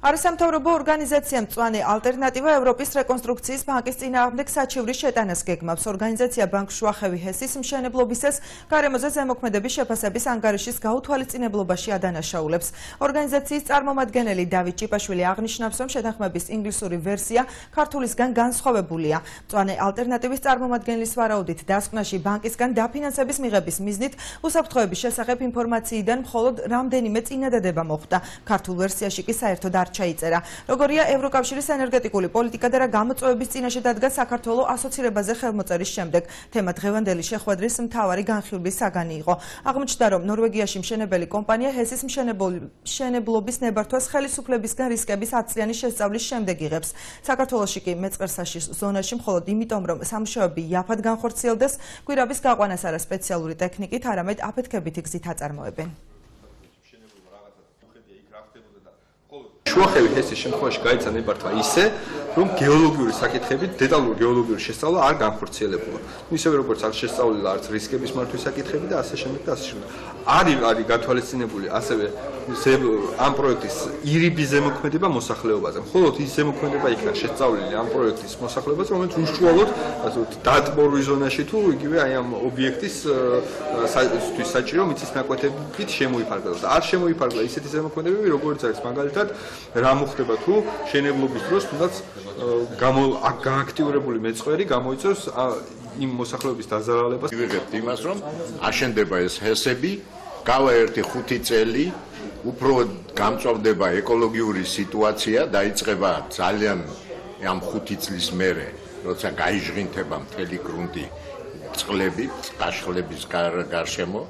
არასამთავრობო ორგანიზაცია მწვანე ალტერნატივა ევროპის რეკონსტრუქციის ბანკის წინააღმდეგ საჩივრის შეტანას გეგმავს. ორგანიზაცია ბანკ შუახევი ჰესის მშენებლობისას გარემოზე ზემოქმედების შეფასების ანგარიშის გაუთვალისწინებლობაში ადანაშაულებს. ორგანიზაციის წარმომადგენელი დავით ჭიპაშვილი აღნიშნავს, რომ შეთანხმების ინგლისური ვერსია ქართულისგან განსხვავებულია. მწვანე ალტერნატივის წარმომადგენლის ვარაუდით, დასკვნაში ბანკისგან დაფინანსების მიღების მიზნით უსაფრთხოების შესახებ ინფორმაციიდან მხოლოდ რამდენიმე წინადადება მოხდა. ქართულ ვერსიაში კი საერთოდ არ ჩაიწერა. როგორია ევროკავშირის ენერგეტიკული პოლიტიკა და რა გამოწვევების წინაშე დადგა საქართველოს ასოცირებაზე ხელმოწერის შემდეგ. თემა დღევანდელი შეხვედრის მთავარი განხილვის საგანი იყო. აღმოჩნდა, რომ ნორვეგიაში მშენებელი კომპანია ჰესის მშენებლობის ნებართვას ხელისუფლებისგან რისკების 10 წლიანი შესწავლის შემდეგ იღებს. საქართველოში კი მეწყერსაში ზონაში მხოლოდ იმიტომ, რომ სამუშაოები იაფად განხორციელდეს, გვირაბის გაყვანას არა სპეციალური ტექნიკით, არამედ აფეთქებითი გზით აწარმოებენ. შუახევი ჰესის შემთხვევაში გაიცა ნებართვა ისე, რომ გეოლოგიური საკითხები, დეტალური გეოლოგიური შესწავლა არ განხორციელებულა. ისევე როგორც არ შესწავლილი არც რისკების მართვის საკითხები და ასე შემდეგ და ასე შემდეგ. არის გათვალისწინებული ასევე ამ პროექტის ირიბი ზემოქმედება მოსახლეობაზე. მხოლოდ ის ზემოქმედება იქნა შესწავლილი ამ პროექტის მოსახლეობაზე, რომელიც უშუალოდ დატბორვის ზონაში თუ იგივე აი ამ ობიექტის საჭირო მიწის ნაკვეთებით შემოიფარგლებს. არ შემოიფარგლა ისეთი ზემოქმედებები, როგორც არის მაგალითად რა მოხდება თუ შენებლობის დროს თუნდაც გააქტიურებული მეწყერი გამოიწვევს იმ მოსახლეობის დაზარალებას. ვიღებთ იმას, რომ აშენდება ეს ჰესები, გავა 1-5 წელი, უფრო გამწვავდება ეკოლოგიური სიტუაცია, დაიწყება ძალიან ამ 5 წლის მერე, როცა გაიჟღინთება მთელი გრუნტი წყლებით, კაშხლების გარშემო.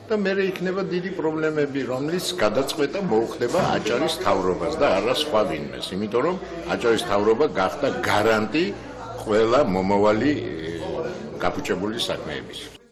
და მე იქნება დიდი პრობლემები, რომლის გადაწყვეტა მოუხდება აჭარის მთავრობას და არა სხვა ვინმეს, იმიტომ რომ აჭარის მთავრობა გახდა გარანტი ყველა მომავალი გაფუჭებული საქმეების.